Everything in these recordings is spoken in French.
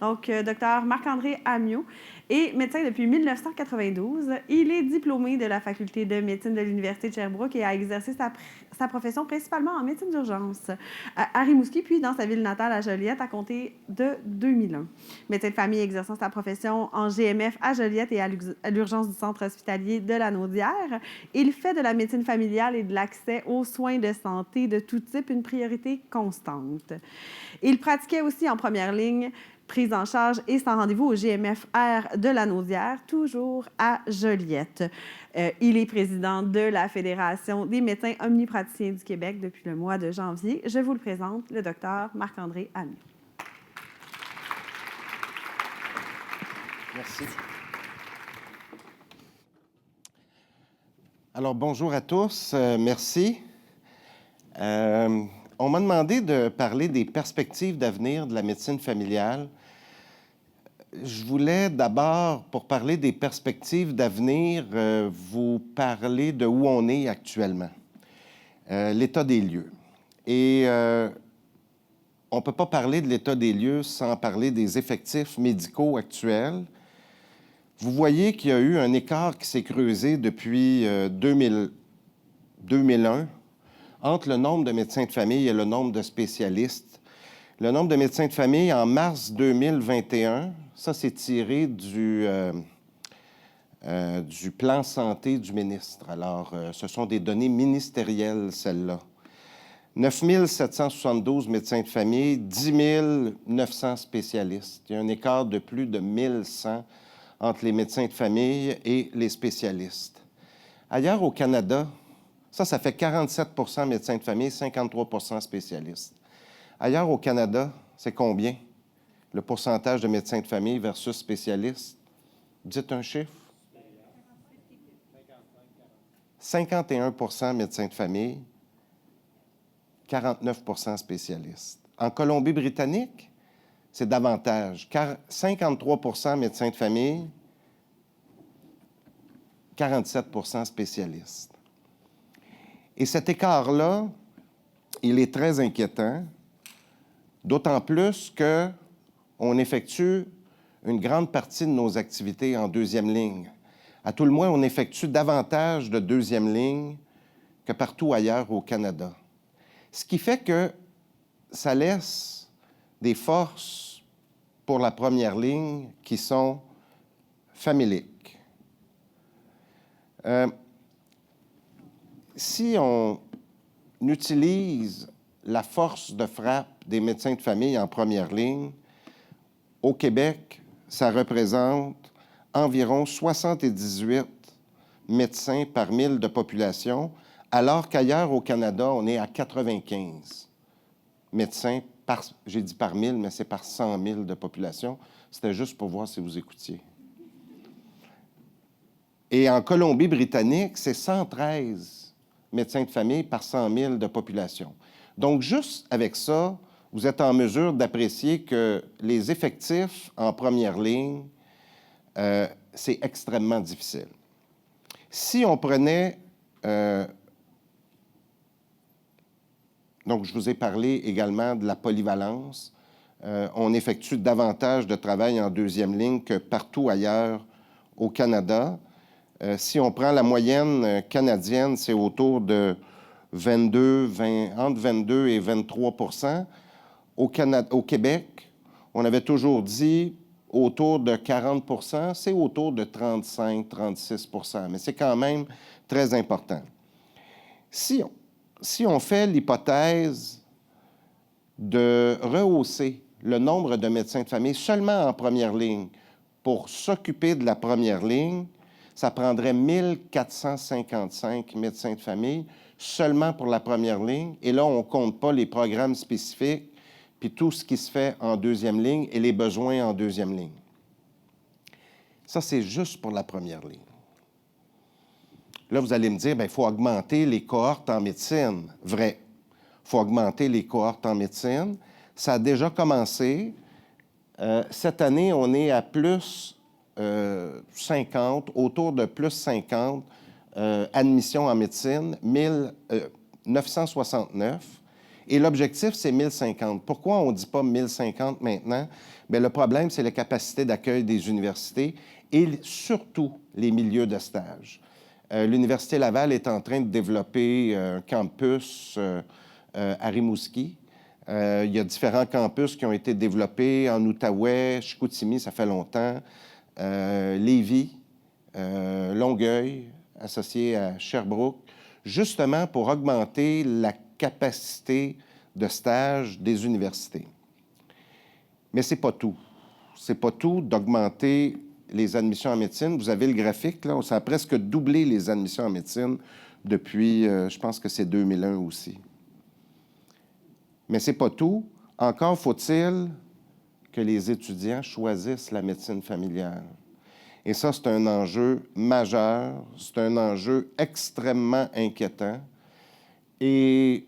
Donc, Dr Marc-André Ammiot est médecin depuis 1992. Il est diplômé de la faculté de médecine de l'Université de Sherbrooke et a exercé sa profession principalement en médecine d'urgence à Rimouski, puis dans sa ville natale à Joliette à compter de 2001. Médecin de famille exerçant sa profession en GMF à Joliette et à l'urgence du centre hospitalier de la Naudière. Il fait de la médecine familiale et de l'accès aux soins de santé de tout type une priorité constante. Il pratiquait aussi en première ligne prise en charge et sans rendez-vous au GMFR de la Naudière, toujours à Joliette. Il est président de la Fédération des médecins omnipraticiens du Québec depuis le mois de janvier. Je vous le présente, le docteur Marc-André Ammiot. Merci. Alors, bonjour à tous. Merci. On m'a demandé de parler des perspectives d'avenir de la médecine familiale. Je voulais d'abord, pour parler des perspectives d'avenir, vous parler de où on est actuellement, l'état des lieux. Et on ne peut pas parler de l'état des lieux sans parler des effectifs médicaux actuels. Vous voyez qu'il y a eu un écart qui s'est creusé depuis 2001 entre le nombre de médecins de famille et le nombre de spécialistes. Le nombre de médecins de famille en mars 2021, ça c'est tiré du plan santé du ministre. Alors, ce sont des données ministérielles, celles-là. 9 772 médecins de famille, 10 900 spécialistes. Il y a un écart de plus de 1100 entre les médecins de famille et les spécialistes. Ailleurs au Canada, ça fait 47 médecins de famille, 53 spécialistes. Ailleurs au Canada, c'est combien? Le pourcentage de médecins de famille versus spécialistes? Dites un chiffre. 51 médecins de famille, 49 spécialistes. En Colombie-Britannique, c'est davantage, car 53 médecins de famille, 47 spécialistes. Et cet écart-là, il est très inquiétant, d'autant plus qu'on effectue une grande partie de nos activités en deuxième ligne. À tout le moins, on effectue davantage de deuxième ligne que partout ailleurs au Canada. Ce qui fait que ça laisse des forces pour la première ligne qui sont familiques. Si on utilise la force de frappe des médecins de famille en première ligne, au Québec, ça représente environ 78 médecins par 1000 de population, alors qu'ailleurs au Canada, on est à 95 médecins j'ai dit par 1000, mais c'est par 100 000 de population. C'était juste pour voir si vous écoutiez. Et en Colombie-Britannique, c'est 113 médecins de famille par 100 000 de population. Donc, juste avec ça, vous êtes en mesure d'apprécier que les effectifs en première ligne, c'est extrêmement difficile. Si on prenait... donc, je vous ai parlé également de la polyvalence. On effectue davantage de travail en deuxième ligne que partout ailleurs au Canada. Si on prend la moyenne canadienne, c'est autour de entre 22 et 23 %. Au Québec, on avait toujours dit autour de 40 %, c'est autour de 35-36 %, mais c'est quand même très important. Si on fait l'hypothèse de rehausser le nombre de médecins de famille seulement en première ligne pour s'occuper de la première ligne, ça prendrait 1455 médecins de famille seulement pour la première ligne. Et là, on ne compte pas les programmes spécifiques puis tout ce qui se fait en deuxième ligne et les besoins en deuxième ligne. Ça, c'est juste pour la première ligne. Là, vous allez me dire, il faut augmenter les cohortes en médecine. Vrai. Il faut augmenter les cohortes en médecine. Ça a déjà commencé. Cette année, on est à plus 50, autour de plus 50 admissions en médecine, 969. Et l'objectif, c'est 1050. Pourquoi on ne dit pas 1050 maintenant? Bien, le problème, c'est la capacité d'accueil des universités et surtout les milieux de stage. L'Université Laval est en train de développer un campus à Rimouski. Il y a différents campus qui ont été développés en Outaouais, Chicoutimi, ça fait longtemps, Lévis, Longueuil, associé à Sherbrooke, justement pour augmenter la capacité de stage des universités. Mais ce n'est pas tout. Ce n'est pas tout d'augmenter les admissions en médecine. Vous avez le graphique, là, ça a presque doublé les admissions en médecine depuis, je pense que c'est 2001 aussi. Mais ce n'est pas tout. Encore faut-il que les étudiants choisissent la médecine familiale. Et ça, c'est un enjeu majeur, c'est un enjeu extrêmement inquiétant. Et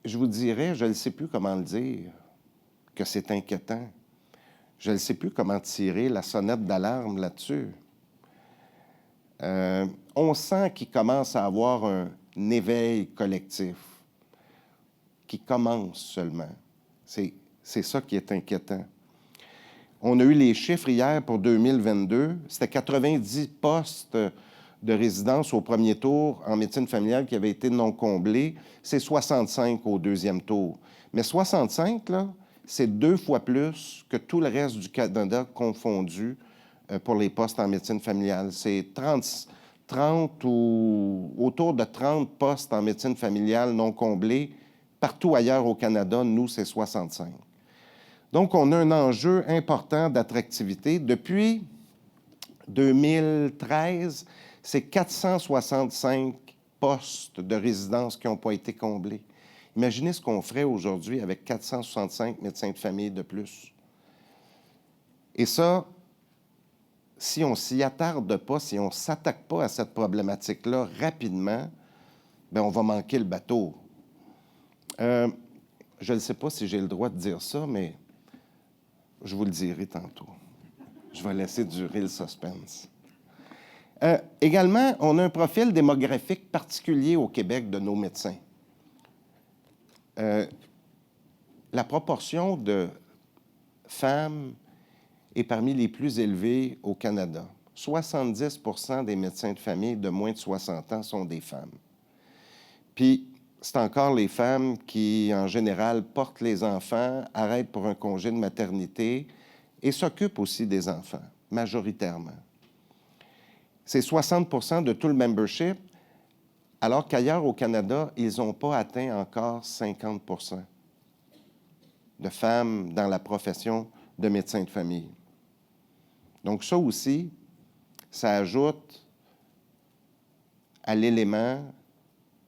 je vous dirais, je ne sais plus comment le dire, que c'est inquiétant. Je ne sais plus comment tirer la sonnette d'alarme là-dessus. On sent qu'il commence à avoir un éveil collectif, qui commence seulement. C'est ça qui est inquiétant. On a eu les chiffres hier pour 2022. C'était 90 postes de résidence au premier tour en médecine familiale qui avaient été non comblés. C'est 65 au deuxième tour. Mais 65, là, c'est 2 fois plus que tout le reste du Canada confondu pour les postes en médecine familiale. C'est 30 ou autour de 30 postes en médecine familiale non comblés. Partout ailleurs au Canada, nous, c'est 65. Donc, on a un enjeu important d'attractivité. Depuis 2013, c'est 465 postes de résidence qui n'ont pas été comblés. Imaginez ce qu'on ferait aujourd'hui avec 465 médecins de famille de plus. Et ça, si on ne s'y attarde pas, si on ne s'attaque pas à cette problématique-là rapidement, bien, on va manquer le bateau. Je ne sais pas si j'ai le droit de dire ça, mais je vous le dirai tantôt. Je vais laisser durer le suspense. Également, on a un profil démographique particulier au Québec de nos médecins. La proportion de femmes est parmi les plus élevées au Canada. 70% des médecins de famille de moins de 60 ans sont des femmes. Puis, c'est encore les femmes qui, en général, portent les enfants, arrêtent pour un congé de maternité et s'occupent aussi des enfants, majoritairement. C'est 60% de tout le membership, alors qu'ailleurs au Canada, ils n'ont pas atteint encore 50% de femmes dans la profession de médecin de famille. Donc ça aussi, ça ajoute à l'élément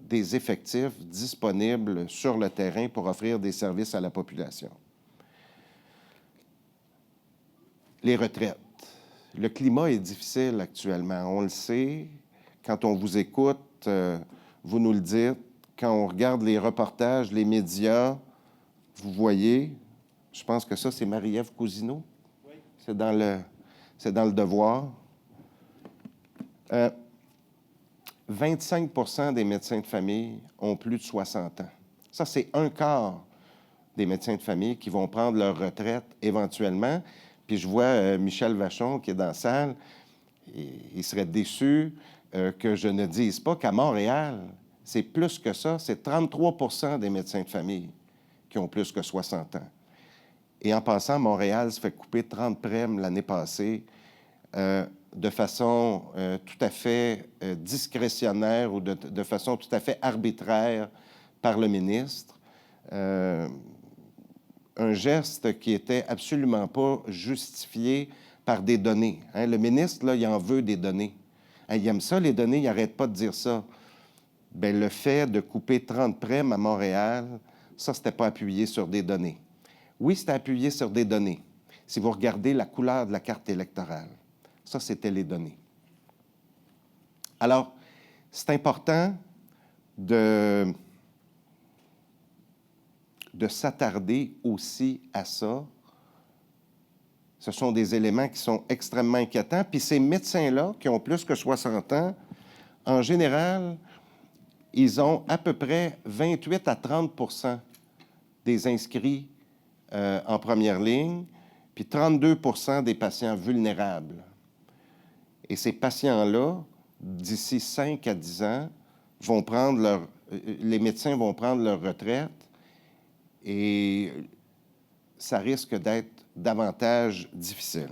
des effectifs disponibles sur le terrain pour offrir des services à la population. Les retraites. Le climat est difficile actuellement, on le sait. Quand on vous écoute, vous nous le dites. Quand on regarde les reportages, les médias, vous voyez, je pense que ça, c'est Marie-Ève Cousineau. Oui. C'est dans le Devoir. 25% des médecins de famille ont plus de 60 ans. Ça, c'est un quart des médecins de famille qui vont prendre leur retraite éventuellement. Puis je vois Michel Vachon qui est dans la salle. Il serait déçu que je ne dise pas qu'à Montréal, c'est plus que ça. C'est 33% des médecins de famille qui ont plus que 60 ans. Et en passant, Montréal se fait couper 30 prèmes l'année passée de façon tout à fait discrétionnaire ou de façon tout à fait arbitraire par le ministre. Un geste qui était absolument pas justifié par des données. Hein? Le ministre, là, il en veut des données. Hein, il aime ça, les données, il n'arrête pas de dire ça. Bien, le fait de couper 30 prèmes à Montréal, ça, c'était pas appuyé sur des données. Oui, c'était appuyé sur des données. Si vous regardez la couleur de la carte électorale, ça, c'était les données. Alors, c'est important de s'attarder aussi à ça. Ce sont des éléments qui sont extrêmement inquiétants. Puis ces médecins-là, qui ont plus que 60 ans, en général, ils ont à peu près 28 à 30 des inscrits en première ligne, puis 32 des patients vulnérables. Et ces patients-là, d'ici 5 à 10 ans, les médecins vont prendre leur retraite et ça risque d'être davantage difficile.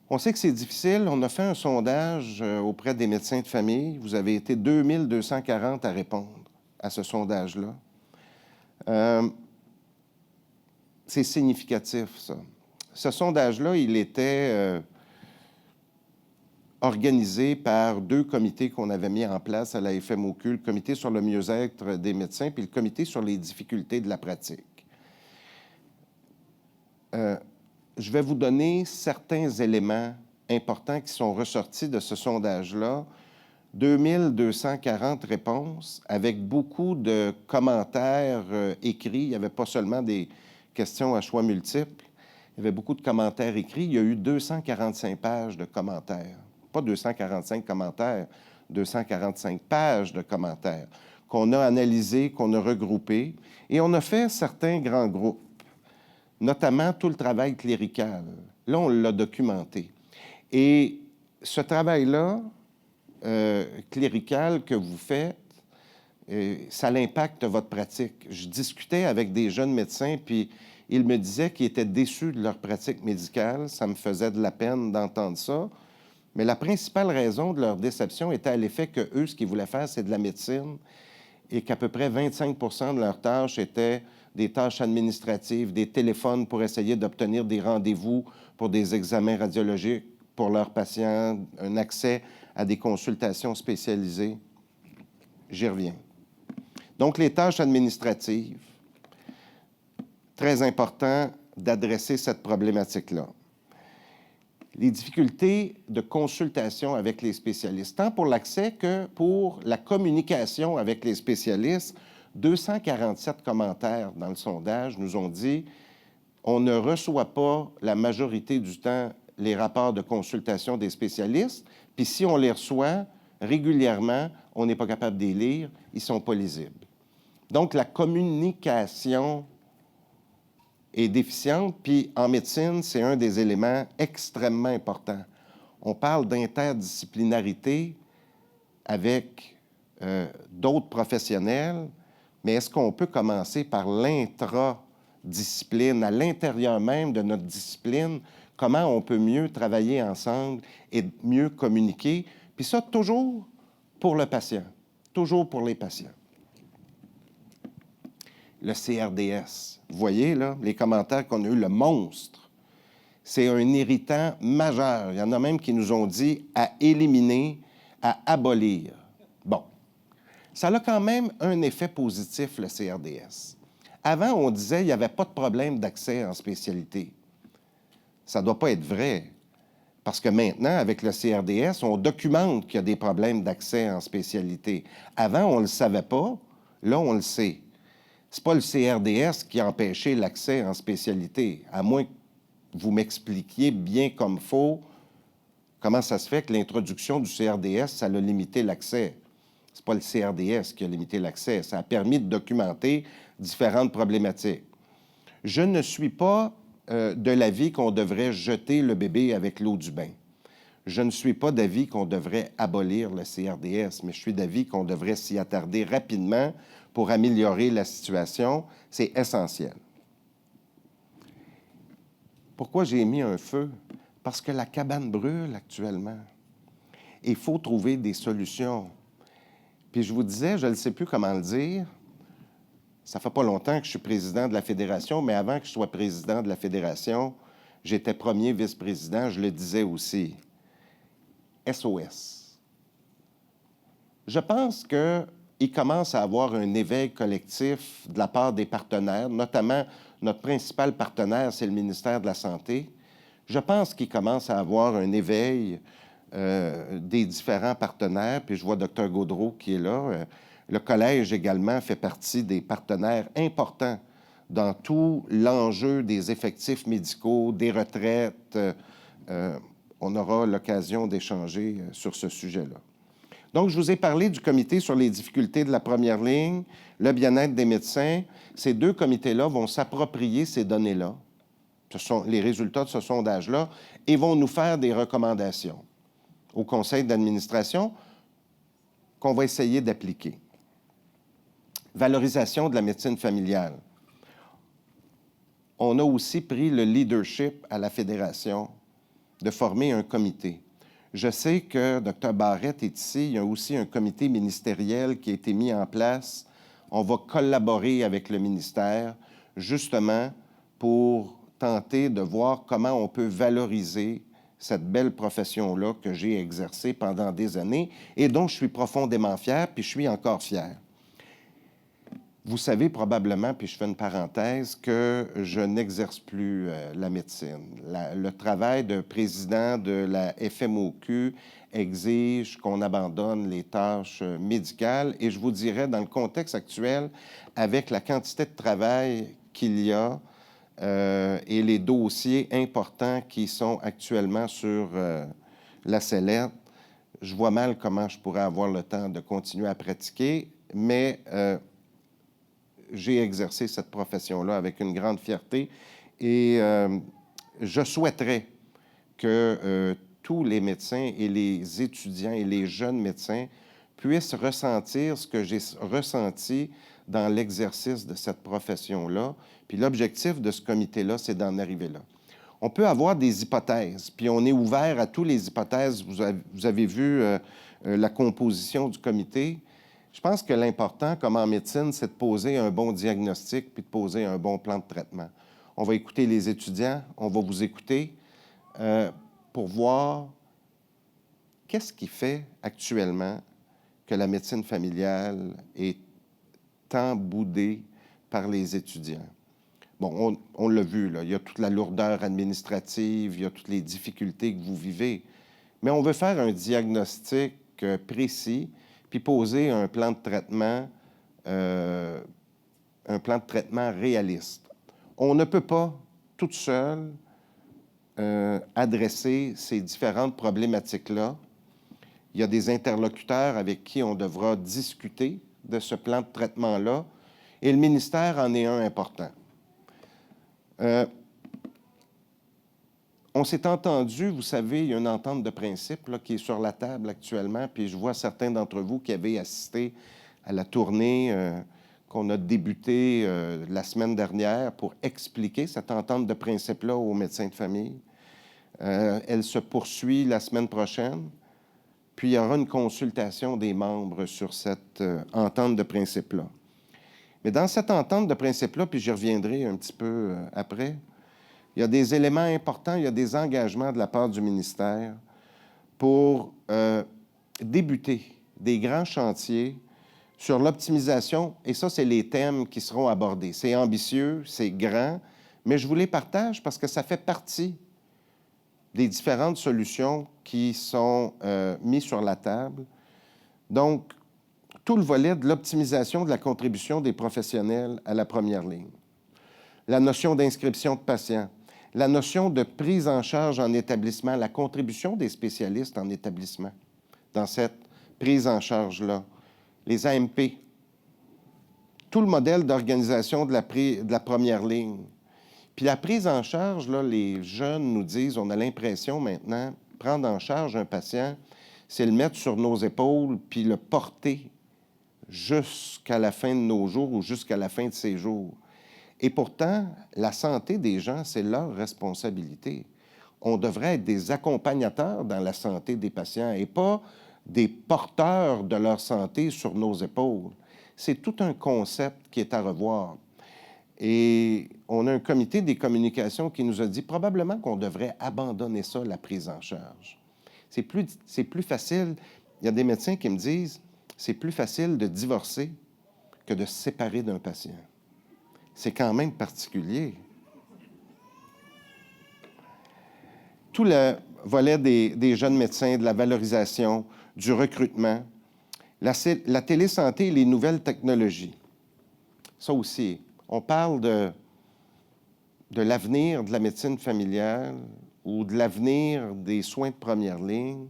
On sait que c'est difficile. On a fait un sondage auprès des médecins de famille. Vous avez été 2240 à répondre à ce sondage-là. C'est significatif, ça. Ce sondage-là, il était organisé par 2 comités qu'on avait mis en place à la FMOQ, le comité sur le mieux-être des médecins puis le comité sur les difficultés de la pratique. Je vais vous donner certains éléments importants qui sont ressortis de ce sondage-là. 2240 réponses avec beaucoup de commentaires écrits. Il n'y avait pas seulement des questions à choix multiples. Il y avait beaucoup de commentaires écrits. Il y a eu 245 pages de commentaires. Pas 245 commentaires, 245 pages de commentaires qu'on a analysés, qu'on a regroupés. Et on a fait certains grands groupes, notamment tout le travail clérical. Là, on l'a documenté. Et ce travail-là, clérical que vous faites, ça impacte votre pratique. Je discutais avec des jeunes médecins, puis ils me disaient qu'ils étaient déçus de leur pratique médicale. Ça me faisait de la peine d'entendre ça. Mais la principale raison de leur déception était à l'effet que eux, ce qu'ils voulaient faire, c'est de la médecine et qu'à peu près 25 de leurs tâches étaient des tâches administratives, des téléphones pour essayer d'obtenir des rendez-vous pour des examens radiologiques pour leurs patients, un accès à des consultations spécialisées. J'y reviens. Donc, les tâches administratives, très important d'adresser cette problématique-là. Les difficultés de consultation avec les spécialistes, tant pour l'accès que pour la communication avec les spécialistes. 247 commentaires dans le sondage nous ont dit on ne reçoit pas la majorité du temps les rapports de consultation des spécialistes, puis si on les reçoit régulièrement, on n'est pas capable de les lire, ils ne sont pas lisibles. Donc, la communication est déficiente, puis en médecine, c'est un des éléments extrêmement importants. On parle d'interdisciplinarité avec d'autres professionnels, mais est-ce qu'on peut commencer par l'intradiscipline, à l'intérieur même de notre discipline, comment on peut mieux travailler ensemble et mieux communiquer, puis ça, toujours pour le patient, toujours pour les patients. Le CRDS. Vous voyez, là, les commentaires qu'on a eus, le monstre. C'est un irritant majeur. Il y en a même qui nous ont dit à éliminer, à abolir. Bon. Ça a quand même un effet positif, le CRDS. Avant, on disait qu'il n'y avait pas de problème d'accès en spécialité. Ça ne doit pas être vrai. Parce que maintenant, avec le CRDS, on documente qu'il y a des problèmes d'accès en spécialité. Avant, on ne le savait pas. Là, on le sait. Ce n'est pas le CRDS qui a empêché l'accès en spécialité, à moins que vous m'expliquiez bien comme il faut comment ça se fait que l'introduction du CRDS, ça a limité l'accès. Ce n'est pas le CRDS qui a limité l'accès. Ça a permis de documenter différentes problématiques. Je ne suis pas de l'avis qu'on devrait jeter le bébé avec l'eau du bain. Je ne suis pas d'avis qu'on devrait abolir le CRDS, mais je suis d'avis qu'on devrait s'y attarder rapidement pour améliorer la situation. C'est essentiel. Pourquoi j'ai mis un feu? Parce que la cabane brûle actuellement. Il faut trouver des solutions. Puis je vous disais, je ne sais plus comment le dire, ça fait pas longtemps que je suis président de la Fédération, mais avant que je sois président de la Fédération, j'étais premier vice-président, je le disais aussi. SOS. Je pense qu'il commence à avoir un éveil collectif de la part des partenaires, notamment notre principal partenaire, c'est le ministère de la Santé. Je pense qu'il commence à avoir un éveil des différents partenaires, puis je vois Dr Gaudreau qui est là. Le collège également fait partie des partenaires importants dans tout l'enjeu des effectifs médicaux, des retraites. On aura l'occasion d'échanger sur ce sujet-là. Donc, je vous ai parlé du comité sur les difficultés de la première ligne, le bien-être des médecins. Ces deux comités-là vont s'approprier ces données-là, les résultats de ce sondage-là, et vont nous faire des recommandations au conseil d'administration qu'on va essayer d'appliquer. Valorisation de la médecine familiale. On a aussi pris le leadership à la Fédération de former un comité. Je sais que Dr Barrett est ici. Il y a aussi un comité ministériel qui a été mis en place. On va collaborer avec le ministère, justement, pour tenter de voir comment on peut valoriser cette belle profession-là que j'ai exercée pendant des années et dont je suis profondément fier, puis je suis encore fier. Vous savez probablement, puis je fais une parenthèse, que je n'exerce plus la médecine. Le travail de président de la FMOQ exige qu'on abandonne les tâches médicales. Et je vous dirais, dans le contexte actuel, avec la quantité de travail qu'il y a et les dossiers importants qui sont actuellement sur la sellette, je vois mal comment je pourrais avoir le temps de continuer à pratiquer, mais j'ai exercé cette profession-là avec une grande fierté et je souhaiterais que tous les médecins et les étudiants et les jeunes médecins puissent ressentir ce que j'ai ressenti dans l'exercice de cette profession-là. Puis l'objectif de ce comité-là, c'est d'en arriver là. On peut avoir des hypothèses, puis on est ouvert à toutes les hypothèses. Vous avez vu la composition du comité. Je pense que l'important, comme en médecine, c'est de poser un bon diagnostic puis de poser un bon plan de traitement. On va écouter les étudiants, on va vous écouter pour voir qu'est-ce qui fait actuellement que la médecine familiale est tant boudée par les étudiants. Bon, on l'a vu, là, il y a toute la lourdeur administrative, il y a toutes les difficultés que vous vivez, mais on veut faire un diagnostic précis puis poser un plan de traitement réaliste. On ne peut pas, toute seule, adresser ces différentes problématiques-là. Il y a des interlocuteurs avec qui on devra discuter de ce plan de traitement-là, et le ministère en est un important. On s'est entendu, vous savez, il y a une entente de principe là, qui est sur la table actuellement, puis je vois certains d'entre vous qui avaient assisté à la tournée qu'on a débutée la semaine dernière pour expliquer cette entente de principe-là aux médecins de famille. Elle se poursuit la semaine prochaine, puis il y aura une consultation des membres sur cette entente de principe-là. Mais dans cette entente de principe-là, puis j'y reviendrai un petit peu après, il y a des éléments importants, il y a des engagements de la part du ministère pour débuter des grands chantiers sur l'optimisation, et ça, c'est les thèmes qui seront abordés. C'est ambitieux, c'est grand, mais je vous les partage parce que ça fait partie des différentes solutions qui sont mises sur la table. Donc, tout le volet de l'optimisation de la contribution des professionnels à la première ligne, la notion d'inscription de patients, la notion de prise en charge en établissement, la contribution des spécialistes en établissement dans cette prise en charge-là, les AMP, tout le modèle d'organisation de la première ligne. Puis la prise en charge, là, les jeunes nous disent, on a l'impression maintenant, prendre en charge un patient, c'est le mettre sur nos épaules puis le porter jusqu'à la fin de nos jours ou jusqu'à la fin de ses jours. Et pourtant, la santé des gens, c'est leur responsabilité. On devrait être des accompagnateurs dans la santé des patients et pas des porteurs de leur santé sur nos épaules. C'est tout un concept qui est à revoir. Et on a un comité des communications qui nous a dit probablement qu'on devrait abandonner ça, la prise en charge. C'est plus facile. Il y a des médecins qui me disent c'est plus facile de divorcer que de se séparer d'un patient. C'est quand même particulier. Tout le volet des jeunes médecins, de la valorisation, du recrutement, la télésanté et les nouvelles technologies. Ça aussi, on parle de l'avenir de la médecine familiale ou de l'avenir des soins de première ligne.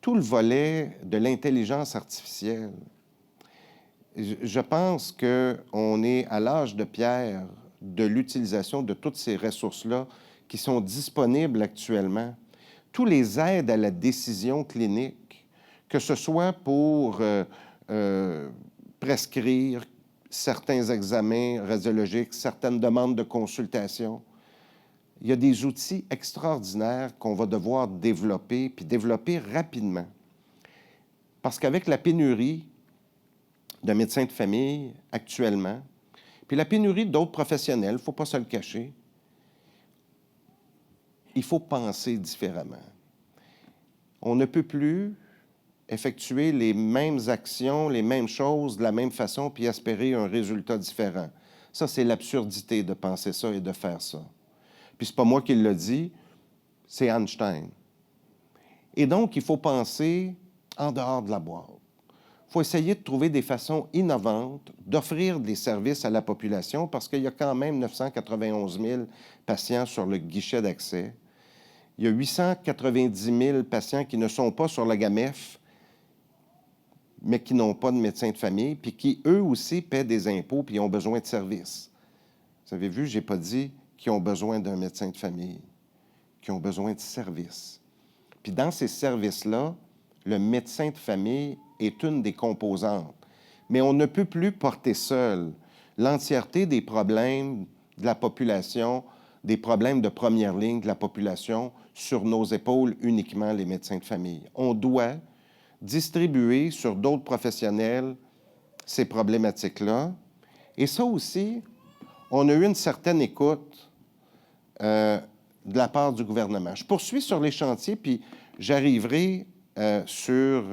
tout le volet de l'intelligence artificielle. Je pense qu'on est à l'âge de pierre de l'utilisation de toutes ces ressources-là qui sont disponibles actuellement. Tous les aides à la décision clinique, que ce soit pour prescrire certains examens radiologiques, certaines demandes de consultation. Il y a des outils extraordinaires qu'on va devoir développer, puis développer rapidement. Parce qu'avec la pénurie de médecins de famille actuellement, puis la pénurie d'autres professionnels, il ne faut pas se le cacher, il faut penser différemment. On ne peut plus effectuer les mêmes actions, les mêmes choses de la même façon, puis espérer un résultat différent. Ça, c'est l'absurdité de penser ça et de faire ça. Puis c'est pas moi qui le dis, c'est Einstein. Et donc, il faut penser en dehors de la boîte. Il faut essayer de trouver des façons innovantes d'offrir des services à la population parce qu'il y a quand même 991 000 patients sur le guichet d'accès. Il y a 890 000 patients qui ne sont pas sur la GAMEF, mais qui n'ont pas de médecin de famille, puis qui, eux aussi, paient des impôts puis ont besoin de services. Vous avez vu, je n'ai pas dit qu'ils ont besoin d'un médecin de famille, qui ont besoin de services. Puis dans ces services-là, le médecin de famille est une des composantes. Mais on ne peut plus porter seul l'entièreté des problèmes de la population, des problèmes de première ligne de la population sur nos épaules uniquement, les médecins de famille. On doit distribuer sur d'autres professionnels ces problématiques-là. Et ça aussi, on a eu une certaine écoute de la part du gouvernement. Je poursuis sur les chantiers, puis j'arriverai sur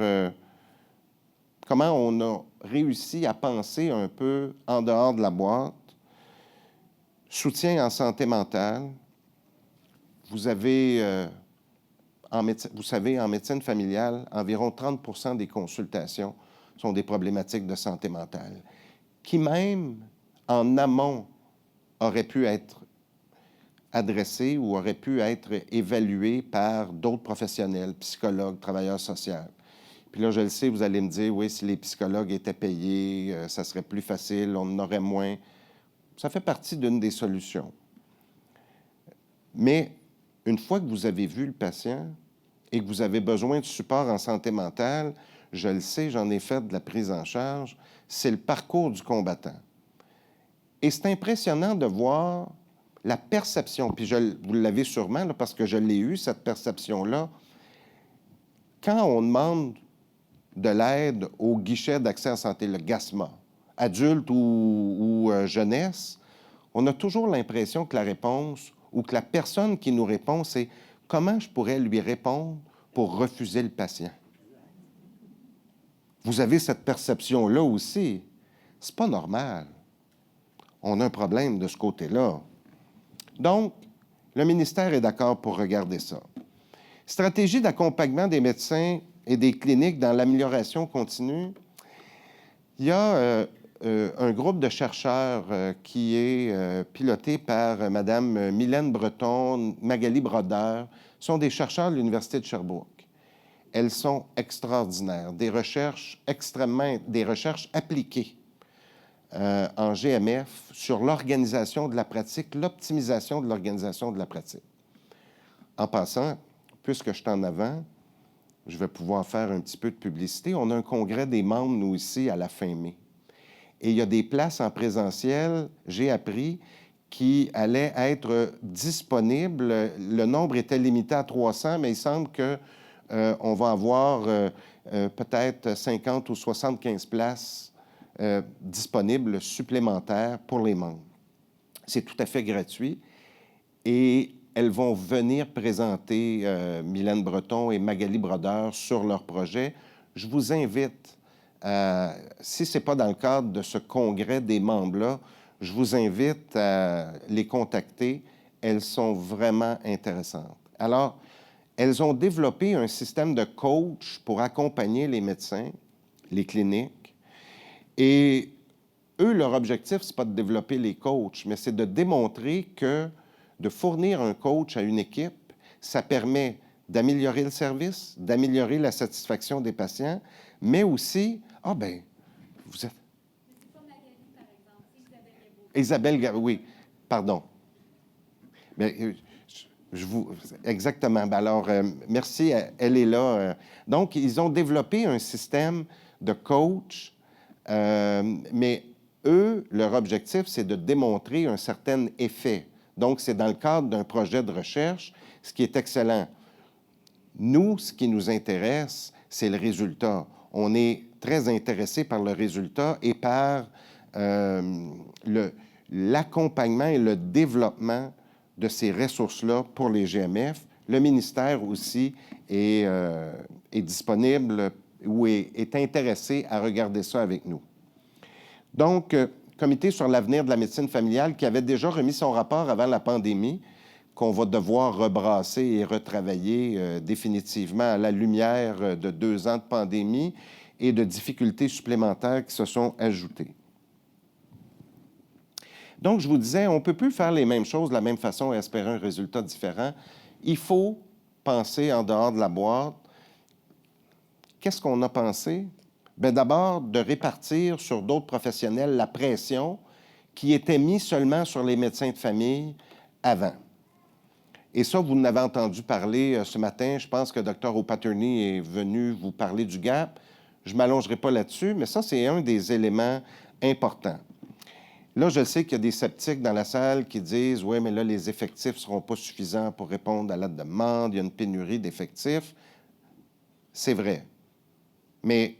comment on a réussi à penser un peu en dehors de la boîte. Soutien en santé mentale. Vous avez, vous savez, en médecine familiale, environ 30 des consultations sont des problématiques de santé mentale, qui même en amont auraient pu être adressées ou auraient pu être évaluées par d'autres professionnels, psychologues, travailleurs sociaux. Puis là, je le sais, vous allez me dire, oui, si les psychologues étaient payés, ça serait plus facile, on en aurait moins. Ça fait partie d'une des solutions. Mais une fois que vous avez vu le patient et que vous avez besoin de support en santé mentale, je le sais, j'en ai fait de la prise en charge, c'est le parcours du combattant. Et c'est impressionnant de voir la perception, puis vous l'avez sûrement, là, parce que je l'ai eu, cette perception-là. Quand on demande de l'aide au guichet d'accès à la santé, le GASMA, adulte ou jeunesse, on a toujours l'impression que la réponse ou que la personne qui nous répond, c'est comment je pourrais lui répondre pour refuser le patient. Vous avez cette perception-là aussi. C'est pas normal. On a un problème de ce côté-là. Donc, le ministère est d'accord pour regarder ça. Stratégie d'accompagnement des médecins et des cliniques dans l'amélioration continue. Il y a un groupe de chercheurs qui est piloté par Mme Mylène Breton, Magali Brodeur. Ce sont des chercheurs de l'Université de Sherbrooke. Elles sont extraordinaires, des recherches appliquées en GMF sur l'organisation de la pratique, l'optimisation de l'organisation de la pratique. En passant, puisque je suis en avant, je vais pouvoir faire un petit peu de publicité. On a un congrès des membres, nous, ici, à la fin mai. Et il y a des places en présentiel, j'ai appris, qui allaient être disponibles. Le nombre était limité à 300, mais il semble qu'on va avoir peut-être 50 ou 75 places disponibles supplémentaires pour les membres. C'est tout à fait gratuit. Et elles vont venir présenter Mylène Breton et Magali Brodeur sur leur projet. Je vous invite, si ce n'est pas dans le cadre de ce congrès des membres-là, je vous invite à les contacter. Elles sont vraiment intéressantes. Alors, elles ont développé un système de coach pour accompagner les médecins, les cliniques. Et eux, leur objectif, ce n'est pas de développer les coachs, mais c'est de démontrer que de fournir un coach à une équipe, ça permet d'améliorer le service, d'améliorer la satisfaction des patients, mais aussi, vous êtes... Oui, pardon. Mais, exactement. Ben alors, merci, elle est là. Donc, ils ont développé un système de coach, mais eux, leur objectif, c'est de démontrer un certain effet. Donc, c'est dans le cadre d'un projet de recherche, ce qui est excellent. Nous, ce qui nous intéresse, c'est le résultat. On est très intéressé par le résultat et par l'accompagnement et le développement de ces ressources-là pour les GMF. Le ministère aussi est disponible ou est intéressé à regarder ça avec nous. Donc, Comité sur l'avenir de la médecine familiale qui avait déjà remis son rapport avant la pandémie, qu'on va devoir rebrasser et retravailler définitivement à la lumière de 2 ans de pandémie et de difficultés supplémentaires qui se sont ajoutées. Donc, je vous disais, on ne peut plus faire les mêmes choses de la même façon et espérer un résultat différent. Il faut penser en dehors de la boîte. Qu'est-ce qu'on a pensé? Bien, d'abord, de répartir sur d'autres professionnels la pression qui était mise seulement sur les médecins de famille avant. Et ça, vous en avez entendu parler ce matin. Je pense que Dr. O'Patterney est venu vous parler du gap. Je ne m'allongerai pas là-dessus, mais ça, c'est un des éléments importants. Là, je sais qu'il y a des sceptiques dans la salle qui disent « Oui, mais là, les effectifs ne seront pas suffisants pour répondre à la demande. Il y a une pénurie d'effectifs. » C'est vrai. Mais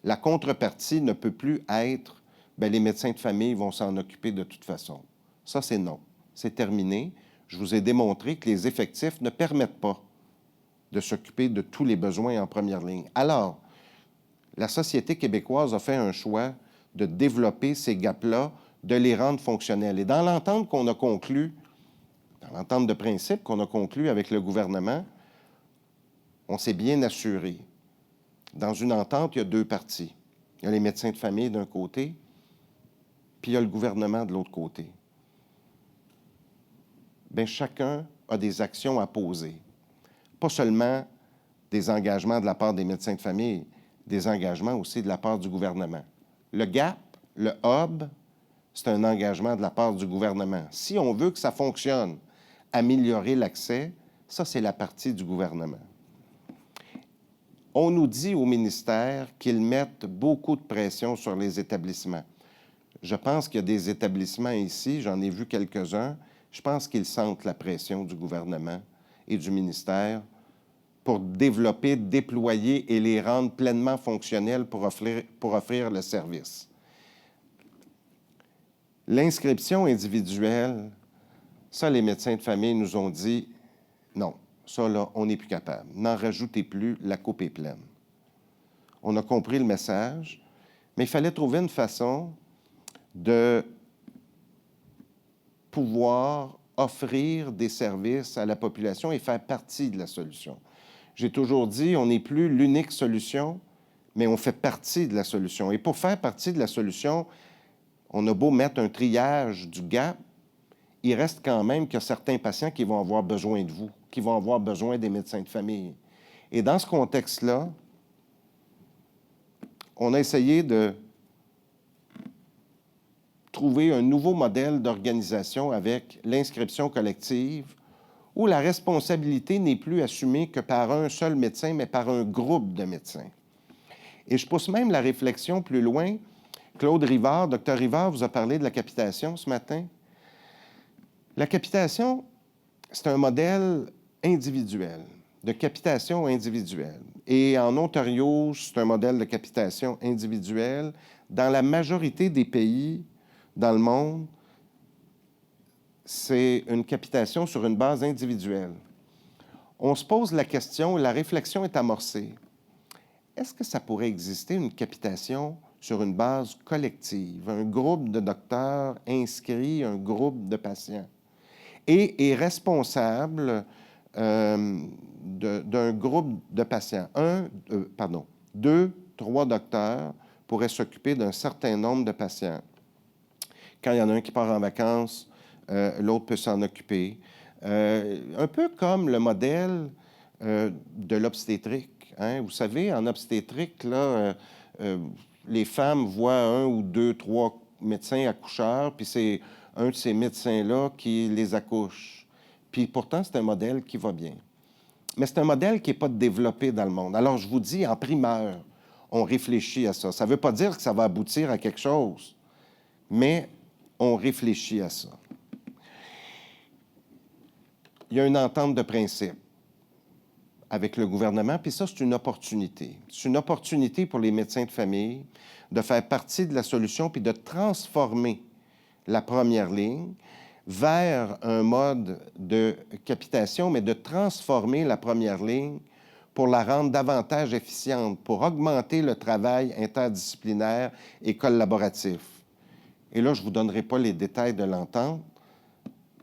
la contrepartie ne peut plus être « Bien, les médecins de famille vont s'en occuper de toute façon. » Ça, c'est non. C'est terminé. Je vous ai démontré que les effectifs ne permettent pas de s'occuper de tous les besoins en première ligne. Alors, la société québécoise a fait un choix de développer ces gaps-là, de les rendre fonctionnels. Et dans l'entente qu'on a conclue, dans l'entente de principe qu'on a conclue avec le gouvernement, on s'est bien assuré. Dans une entente, il y a 2 parties. Il y a les médecins de famille d'un côté, puis il y a le gouvernement de l'autre côté. Bien, chacun a des actions à poser. Pas seulement des engagements de la part des médecins de famille, des engagements aussi de la part du gouvernement. Le GAP, le hub, c'est un engagement de la part du gouvernement. Si on veut que ça fonctionne, améliorer l'accès, ça, c'est la partie du gouvernement. On nous dit au ministère qu'ils mettent beaucoup de pression sur les établissements. Je pense qu'il y a des établissements ici, j'en ai vu quelques-uns, je pense qu'ils sentent la pression du gouvernement et du ministère pour développer, déployer et les rendre pleinement fonctionnels pour offrir le service. L'inscription individuelle, ça, les médecins de famille nous ont dit non, ça, là, on n'est plus capable. N'en rajoutez plus, la coupe est pleine. On a compris le message, mais il fallait trouver une façon de pouvoir offrir des services à la population et faire partie de la solution. J'ai toujours dit, on n'est plus l'unique solution, mais on fait partie de la solution. Et pour faire partie de la solution, on a beau mettre un triage du gap, il reste quand même qu'il y a certains patients qui vont avoir besoin de vous, qui vont avoir besoin des médecins de famille. Et dans ce contexte-là, on a essayé de trouver un nouveau modèle d'organisation avec l'inscription collective où la responsabilité n'est plus assumée que par un seul médecin, mais par un groupe de médecins. Et je pousse même la réflexion plus loin. Claude Rivard, Dr. Rivard vous a parlé de la capitation ce matin. La capitation, c'est un modèle individuel, de capitation individuelle. Et en Ontario, c'est un modèle de capitation individuelle. Dans la majorité des pays dans le monde, c'est une capitation sur une base individuelle. On se pose la question, la réflexion est amorcée. Est-ce que ça pourrait exister une capitation sur une base collective, un groupe de docteurs inscrit, un groupe de patients, et est responsable d'un groupe de patients? 2, 3 docteurs pourraient s'occuper d'un certain nombre de patients. Quand il y en a un qui part en vacances, l'autre peut s'en occuper. Un peu comme le modèle de l'obstétrique. Hein? Vous savez, en obstétrique, là, les femmes voient 1 ou 2, 3 médecins accoucheurs, puis c'est un de ces médecins-là qui les accouche. Puis pourtant, c'est un modèle qui va bien. Mais c'est un modèle qui n'est pas développé dans le monde. Alors, je vous dis, en primeur, on réfléchit à ça. Ça ne veut pas dire que ça va aboutir à quelque chose, mais on réfléchit à ça. Il y a une entente de principe avec le gouvernement, puis ça, c'est une opportunité. C'est une opportunité pour les médecins de famille de faire partie de la solution puis de transformer la première ligne vers un mode de capitation, mais de transformer la première ligne pour la rendre davantage efficiente, pour augmenter le travail interdisciplinaire et collaboratif. Et là, je ne vous donnerai pas les détails de l'entente.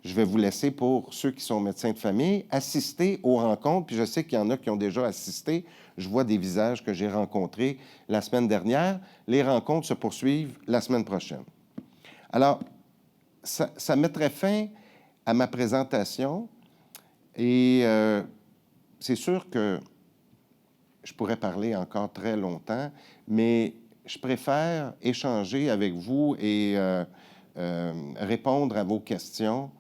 Je vais vous laisser, pour ceux qui sont médecins de famille, assister aux rencontres. Puis je sais qu'il y en a qui ont déjà assisté. Je vois des visages que j'ai rencontrés la semaine dernière. Les rencontres se poursuivent la semaine prochaine. Alors, ça mettrait fin à ma présentation. Et c'est sûr que je pourrais parler encore très longtemps, mais je préfère échanger avec vous et répondre à vos questions.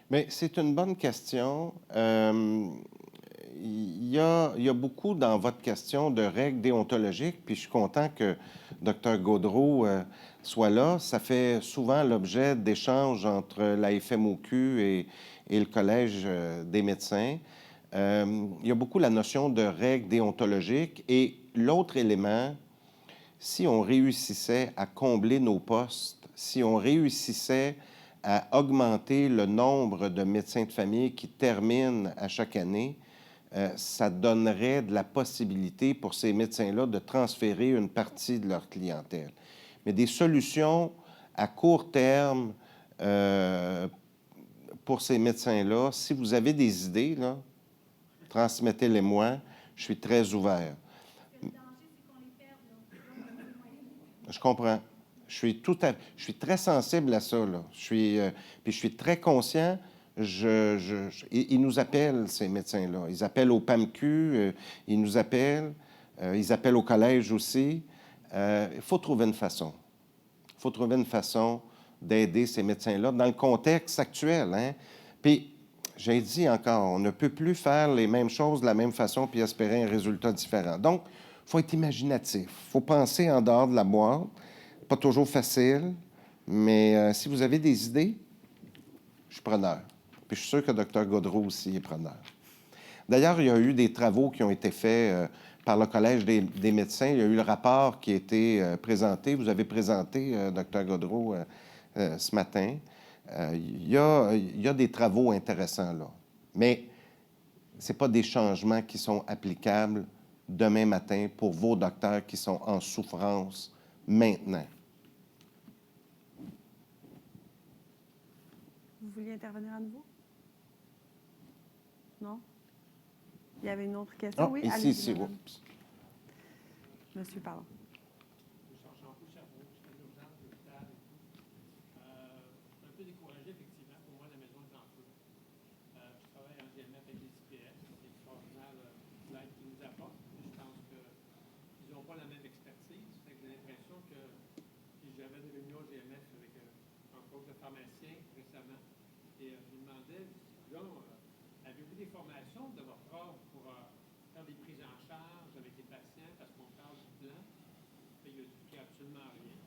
Mais c'est une bonne question. Il y a beaucoup dans votre question de règles déontologiques, puis je suis content que Dr Gaudreault soit là. Ça fait souvent l'objet d'échanges entre la FMOQ et le Collège des médecins. Il y a beaucoup la notion de règles déontologiques. Et l'autre élément, si on réussissait à combler nos postes, si on réussissait à augmenter le nombre de médecins de famille qui terminent à chaque année, ça donnerait de la possibilité pour ces médecins-là de transférer une partie de leur clientèle. Mais des solutions à court terme pour ces médecins-là, si vous avez des idées, là, transmettez-les-moi. Je suis très ouvert. Je comprends. Je suis très sensible à ça, là. Puis je suis très conscient. Ils nous appellent, ces médecins-là. Ils appellent au PAMQ, ils nous appellent, ils appellent au collège aussi. Il faut trouver une façon. Il faut trouver une façon d'aider ces médecins-là dans le contexte actuel. Hein? Puis, j'ai dit encore, on ne peut plus faire les mêmes choses de la même façon puis espérer un résultat différent. Donc, il faut être imaginatif. Il faut penser en dehors de la boîte. Pas toujours facile, mais si vous avez des idées, je suis preneur. Puis je suis sûr que Dr Gaudreault aussi est preneur. D'ailleurs, il y a eu des travaux qui ont été faits par le Collège des médecins. Il y a eu le rapport qui a été présenté. Vous avez présenté, Dr Gaudreault, ce matin. Il y a des travaux intéressants là. Mais ce n'est pas des changements qui sont applicables demain matin pour vos docteurs qui sont en souffrance maintenant. Vous vouliez intervenir à nouveau? Non? Il y avait une autre question. Ah, Oui, ici, allez-y, ici, madame. oups. Monsieur, pardon. Un peu découragé, effectivement. Pour moi, la maison est en feu. Je travaille en GMF avec les IPS. C'est extraordinaire l'aide qu'ils nous apportent. Je pense qu'ils n'ont pas la même expertise. Fait que j'ai l'impression que puis j'avais des réunions GMF avec un coach de pharmacien récemment. Et je lui demandais, avez-vous des formations de votre ordre pour faire des prises en charge avec les patients parce qu'on parle du plan? Il a dit qu'il n'y a absolument rien.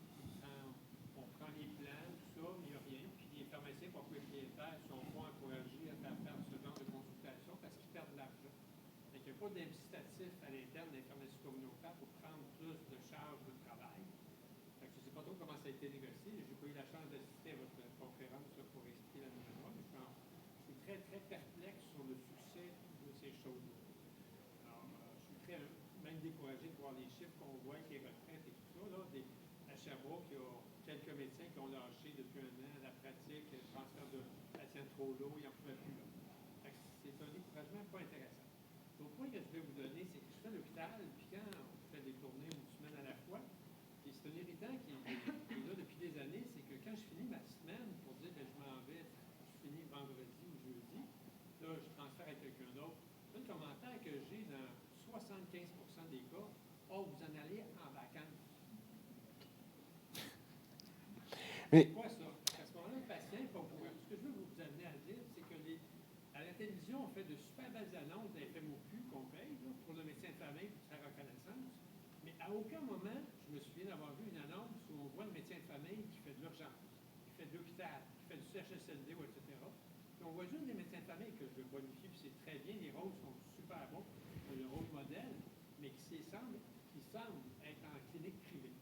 On prend les plans, tout ça, mais il n'y a rien. Puis les pharmaciens propriétaires ne sont pas encouragés à faire ce genre de consultation parce qu'ils perdent de l'argent. Il n'y a pas d'incitatif à l'interne des pharmacies communautaires pour prendre plus de charges de travail. Je ne sais pas trop comment ça a été négocié. Je n'ai pas eu la chance d'assister à votre conférence pour expliquer la nouvelle loi, mais je suis très, très perplexe sur le succès de ces choses-là. Alors, je suis très, même découragé de voir les chiffres qu'on voit avec les retraites et tout ça. Là, à Sherbrooke, il y a quelques médecins qui ont lâché depuis un an la pratique, le transfert de patients trop lourds, ils n'en pouvaient plus. C'est un découragement pas intéressant. L'autre point que je vais vous donner, c'est que je fais l'hôpital, puis quand on fait des tournées une semaine à la fois, puis c'est un irritant qui est là depuis des années, c'est que quand je finis ma semaine pour dire que je m'en vais, je finis vendredi ou jeudi, là, je transfère à quelqu'un d'autre. Le commentaire que j'ai dans 75% des cas, oh, vous en allez en vacances. Mais C'est quoi ça? Parce qu'à ce moment-là, le patient n'est pas au courant. Ce que je veux vous amener à dire, c'est que à la télévision, on fait de super belles annonces de FMOQ qu'on paye là, pour le médecin de famille pour sa reconnaissance. Mais à aucun moment, je me souviens d'avoir vu une annonce où on voit le médecin de famille qui fait de l'urgence, qui fait de l'hôpital, qui fait du CHSLD, etc. Puis on voit juste des médecins de famille que je bonifie, puis c'est très bien, les rôles sont super bons, le rôle modèle, mais qui semble être en clinique privée.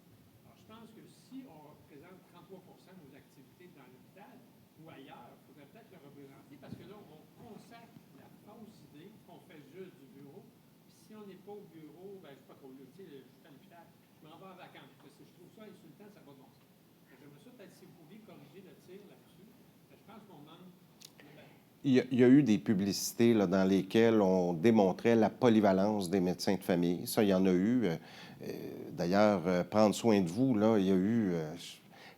Alors, je pense que si on représente 33% de nos activités dans l'hôpital ou ailleurs, il faudrait peut-être le représenter parce que là, on consacre la fausse idée qu'on fait juste du bureau. Puis si on n'est pas au bureau, ben, je ne sais pas trop, tu sais, je suis à l'hôpital, je m'en vais en vacances. Je trouve ça insultant, ça va de bon sens. J'aimerais ça peut-être si vous pouviez corriger le tir là-dessus. Je pense qu'on manque. il y a eu des publicités là, dans lesquelles on démontrait la polyvalence des médecins de famille. Ça, il y en a eu. D'ailleurs, prendre soin de vous, là, il y a eu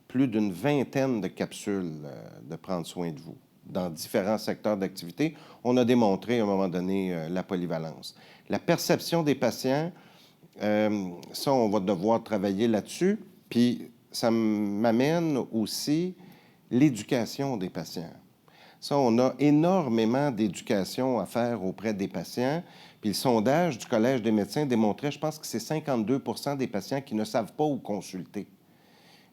plus d'une vingtaine de capsules de prendre soin de vous dans différents secteurs d'activité. On a démontré à un moment donné la polyvalence. La perception des patients, ça, on va devoir travailler là-dessus. Puis, ça m'amène aussi l'éducation des patients. Ça, on a énormément d'éducation à faire auprès des patients. Puis le sondage du Collège des médecins démontrait, je pense que c'est 52 des patients qui ne savent pas où consulter.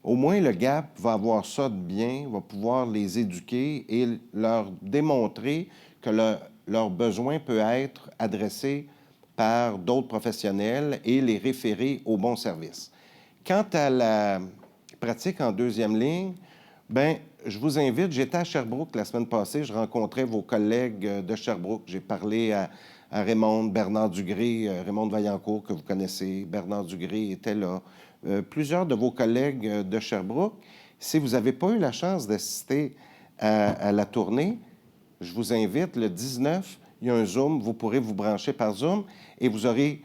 Au moins, le GAP va avoir ça de bien, va pouvoir les éduquer et leur démontrer que leur besoin peut être adressé par d'autres professionnels et les référer au bon service. Quant à la pratique en deuxième ligne, bien, je vous invite, j'étais à Sherbrooke la semaine passée, je rencontrais vos collègues de Sherbrooke. J'ai parlé à Raymond, Bernard Dugré, Raymond Vaillancourt, que vous connaissez. Bernard Dugré était là. Plusieurs de vos collègues de Sherbrooke. Si vous n'avez pas eu la chance d'assister à la tournée, je vous invite, le 19, il y a un Zoom, vous pourrez vous brancher par Zoom et vous aurez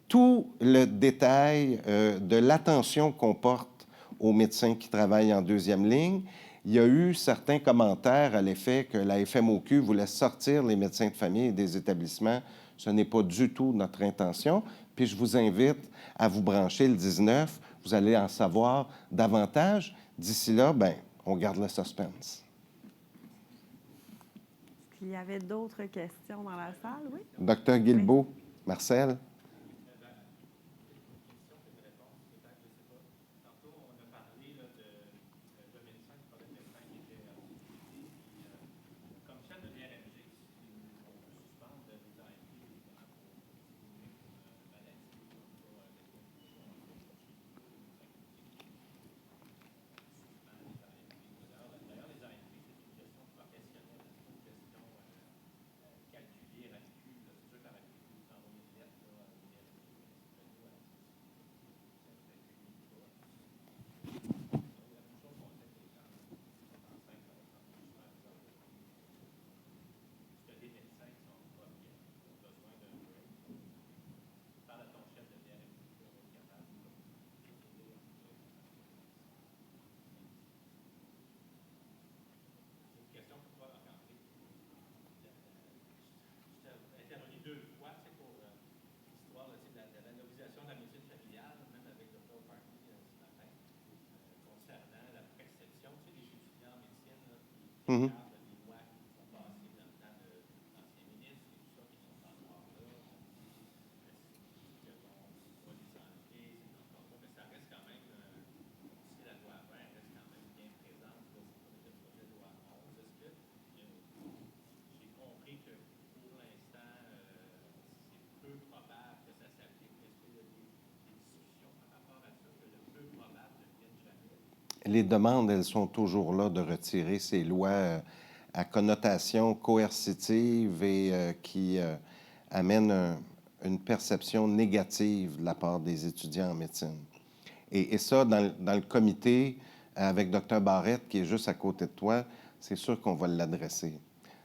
tout le détail de l'attention qu'on porte aux médecins qui travaillent en deuxième ligne. Il y a eu certains commentaires à l'effet que la FMOQ voulait sortir les médecins de famille et des établissements. Ce n'est pas du tout notre intention. Puis je vous invite à vous brancher le 19. Vous allez en savoir davantage. D'ici là, bien, on garde le suspense. Est-ce qu'il y avait d'autres questions dans la salle? Oui? Docteur Guilbeault, Marcel. Mhm. regarde les lois qui sont passées dans le temps de l'ancien ministre et tout ça, qui sont encore là, on dit est-ce que bon, on va les enlever, c'est encore pas, mais ça reste quand même, si la loi 20 reste quand même bien présente, là, c'est pas le projet de loi 11. Est-ce que j'ai compris que pour l'instant, c'est peu probable que ça s'applique? Est-ce qu'il y a des discussions par rapport à ça, que le peu probable ne vienne jamais? Les demandes, elles sont toujours là de retirer ces lois à connotation coercitive et qui amènent une perception négative de la part des étudiants en médecine. Et ça, dans le comité, avec Dr Barrette, qui est juste à côté de toi, c'est sûr qu'on va l'adresser.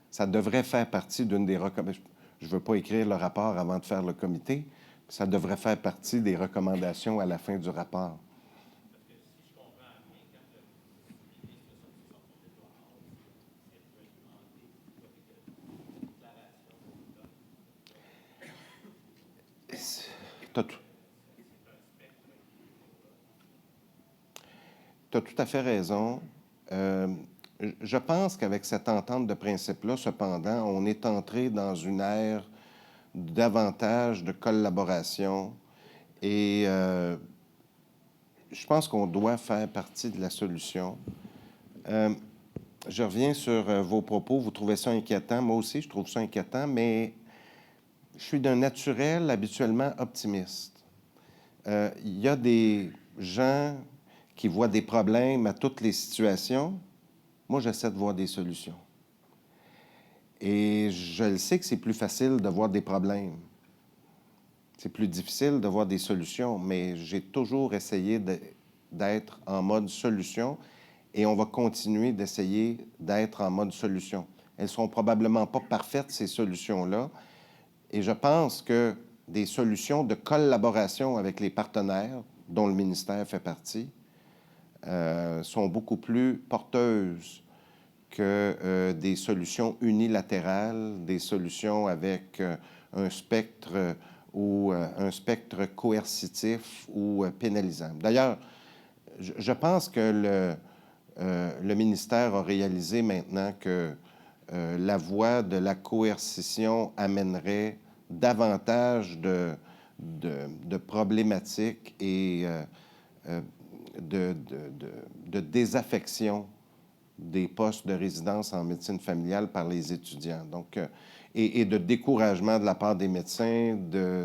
Ça devrait faire partie d'une des recommandations. Je ne veux pas écrire le rapport avant de faire le comité. Ça devrait faire partie des recommandations à la fin du rapport. Parce que si je comprends bien, quand le ministre a sorti son projet de loi 11, c'est peut être demandé une déclaration de donne. Tu as tout à fait raison. Je pense qu'avec cette entente de principe-là, cependant, on est entré dans une ère davantage de collaboration et je pense qu'on doit faire partie de la solution. Je reviens sur vos propos. Vous trouvez ça inquiétant. Moi aussi, je trouve ça inquiétant, mais je suis d'un naturel habituellement optimiste. Il y a des gens qui voient des problèmes à toutes les situations. Moi, j'essaie de voir des solutions. Et je le sais que c'est plus facile de voir des problèmes. C'est plus difficile de voir des solutions, mais j'ai toujours essayé d'être en mode solution et on va continuer d'essayer d'être en mode solution. Elles ne seront probablement pas parfaites, ces solutions-là, et je pense que des solutions de collaboration avec les partenaires, dont le ministère fait partie, sont beaucoup plus porteuses que des solutions unilatérales, des solutions avec un spectre ou un spectre coercitif ou pénalisant. D'ailleurs, je pense que le ministère a réalisé maintenant que la voie de la coercition amènerait davantage de problématiques et de désaffection des postes de résidence en médecine familiale par les étudiants. Donc, et de découragement de la part des médecins,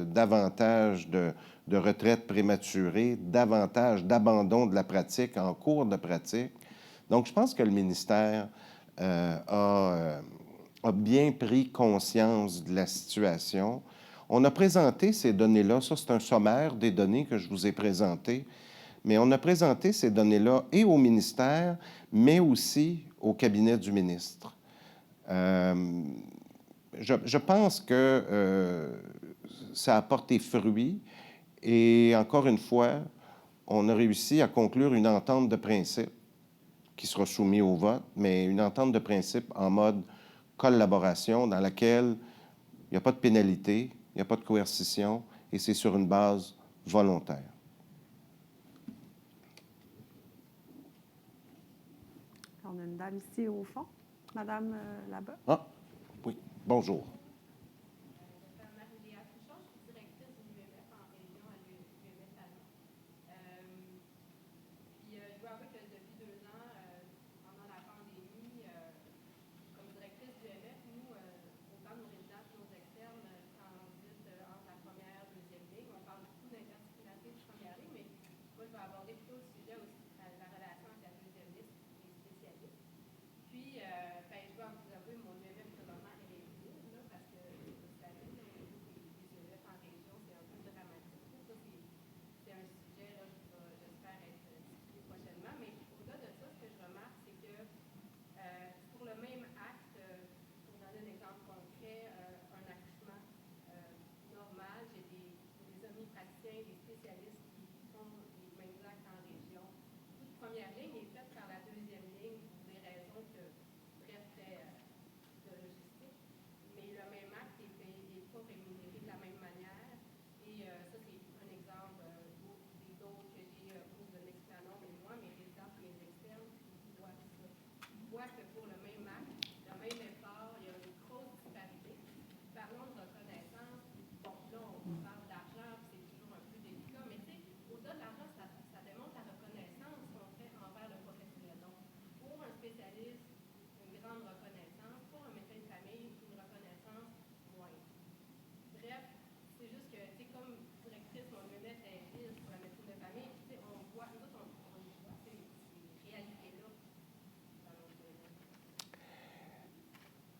davantage de retraite prématurée, davantage d'abandon de la pratique en cours de pratique. Donc, je pense que le ministère a bien pris conscience de la situation. On a présenté ces données-là. Ça, c'est un sommaire des données que je vous ai présentées. Mais on a présenté ces données-là et au ministère, mais aussi au cabinet du ministre. Je pense que ça a porté fruit et encore une fois, on a réussi à conclure une entente de principe qui sera soumise au vote, mais une entente de principe en mode collaboration dans laquelle il n'y a pas de pénalité, il n'y a pas de coercition et c'est sur une base volontaire. On a une dame ici au fond. Madame là-bas. Ah, oui, bonjour.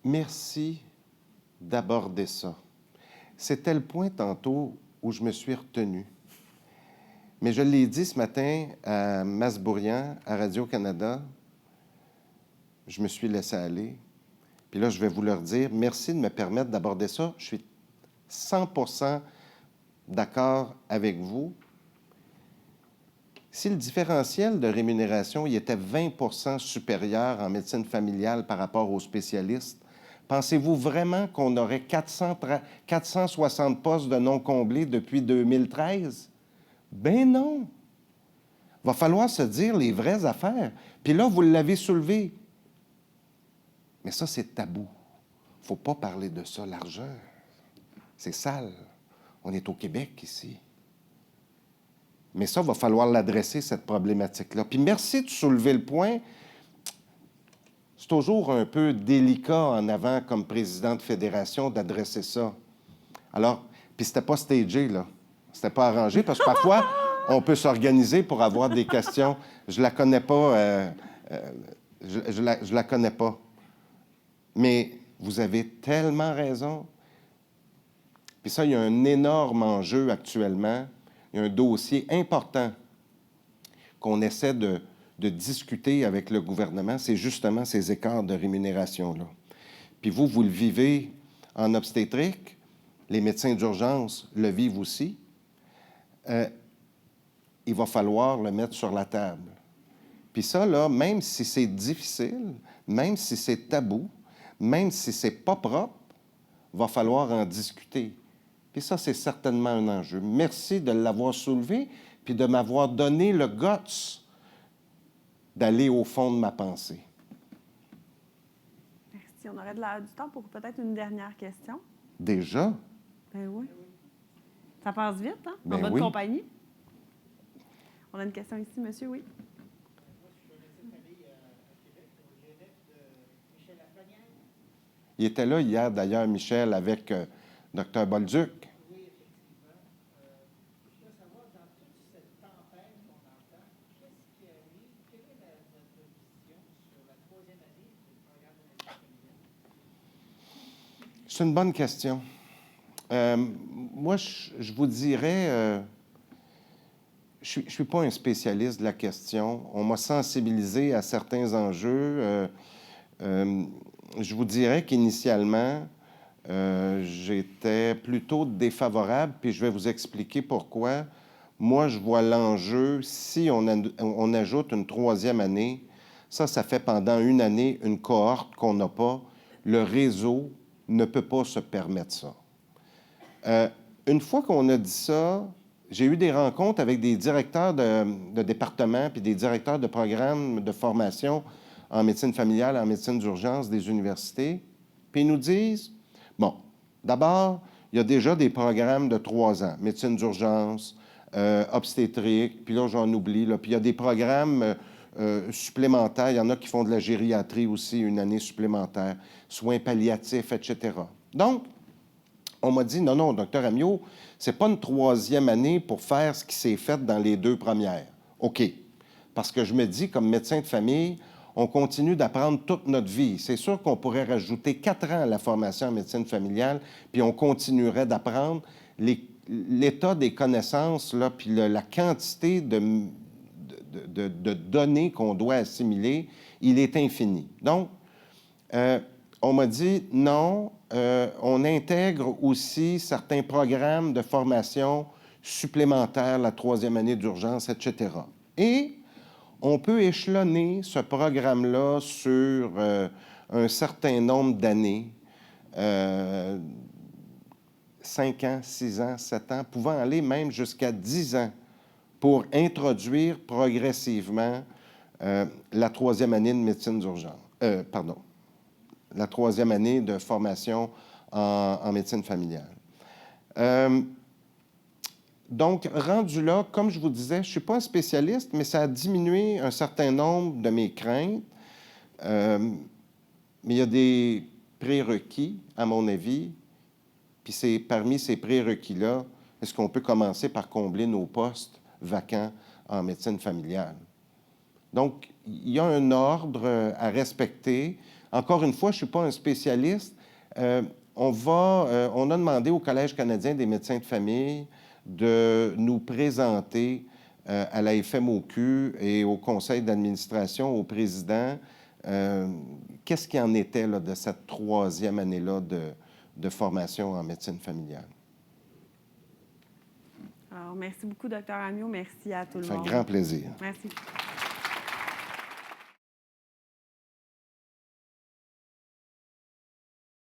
merci d'aborder ça. C'était le point tantôt où je me suis retenu. Mais je l'ai dit ce matin à Masbourian, à Radio-Canada. Je me suis laissé aller. Puis là, je vais vous leur dire, merci de me permettre d'aborder ça. Je suis 100% d'accord avec vous. Si le différentiel de rémunération il était 20% supérieur en médecine familiale par rapport aux spécialistes, pensez-vous vraiment qu'on aurait 460 postes de non comblés depuis 2013? Ben non! Va falloir se dire les vraies affaires. Puis là, vous l'avez soulevé. Mais ça, c'est tabou. Il ne faut pas parler de ça, l'argent. C'est sale. On est au Québec ici. Mais ça, il va falloir l'adresser, cette problématique-là. Puis merci de soulever le point. C'est toujours un peu délicat en avant, comme président de fédération, d'adresser ça. Alors, puis c'était pas stagé, là. C'était pas arrangé, parce que parfois, on peut s'organiser pour avoir des questions. Je la connais pas. Je la connais pas. Mais vous avez tellement raison. Puis ça, il y a un énorme enjeu actuellement. Il y a un dossier important qu'on essaie de discuter avec le gouvernement. C'est justement ces écarts de rémunération-là. Puis vous le vivez en obstétrique. Les médecins d'urgence le vivent aussi. Il va falloir le mettre sur la table. Puis ça, là, même si c'est difficile, même si c'est tabou, même si c'est pas propre, va falloir en discuter. Puis ça, c'est certainement un enjeu. Merci de l'avoir soulevé, puis de m'avoir donné le guts d'aller au fond de ma pensée. Merci. On aurait du temps pour peut-être une dernière question. Déjà? Ben oui. Ça passe vite, hein? Ben en bonne oui. compagnie. On a une question ici, monsieur, oui. Il était là hier, d'ailleurs, Michel, avec Dr. Bolduc. Oui, effectivement. Je veux savoir, dans toute cette tempête qu'on entend, qu'est-ce qui arrive? Quelle est notre vision sur la troisième année du programme de médecine familiale? C'est une bonne question. Moi, je vous dirais, je ne suis pas un spécialiste de la question. On m'a sensibilisé à certains enjeux. Je vous dirais qu'initialement, j'étais plutôt défavorable, puis je vais vous expliquer pourquoi. Moi, je vois l'enjeu, si on ajoute une troisième année, ça fait pendant une année une cohorte qu'on n'a pas. Le réseau ne peut pas se permettre ça. Une fois qu'on a dit ça, j'ai eu des rencontres avec des directeurs de département puis des directeurs de programmes de formation en médecine familiale, en médecine d'urgence des universités. Puis ils nous disent, bon, d'abord, il y a déjà des programmes de 3 ans, médecine d'urgence, obstétrique, puis là, j'en oublie, là, puis il y a des programmes supplémentaires. Il y en a qui font de la gériatrie aussi, une année supplémentaire, soins palliatifs, etc. Donc, on m'a dit, non, docteur Amyot, c'est pas une troisième année pour faire ce qui s'est fait dans les 2 premières. OK. Parce que je me dis, comme médecin de famille, on continue d'apprendre toute notre vie. C'est sûr qu'on pourrait rajouter 4 ans à la formation en médecine familiale, puis on continuerait d'apprendre. L'état des connaissances, là, puis la quantité de données qu'on doit assimiler, il est infini. Donc, on m'a dit, non, on intègre aussi certains programmes de formation supplémentaires, la troisième année d'urgence, etc. Et on peut échelonner ce programme-là sur un certain nombre d'années, 5 ans, 6 ans, 7 ans, pouvant aller même jusqu'à 10 ans pour introduire progressivement la troisième année de médecine d'urgence. La troisième année de formation en médecine familiale. Donc, rendu là, comme je vous disais, je ne suis pas un spécialiste, mais ça a diminué un certain nombre de mes craintes. Mais il y a des prérequis, à mon avis, puis c'est parmi ces prérequis-là, est-ce qu'on peut commencer par combler nos postes vacants en médecine familiale? Donc, il y a un ordre à respecter Encore une fois, je ne suis pas un spécialiste. On a demandé au Collège canadien des médecins de famille de nous présenter à la FMOQ et au conseil d'administration, au président, qu'est-ce qui en était là, de cette 3e année-là de formation en médecine familiale. Alors, merci beaucoup, Dr. Ammiot. Merci à tout le Ça fait monde. un grand plaisir. Merci.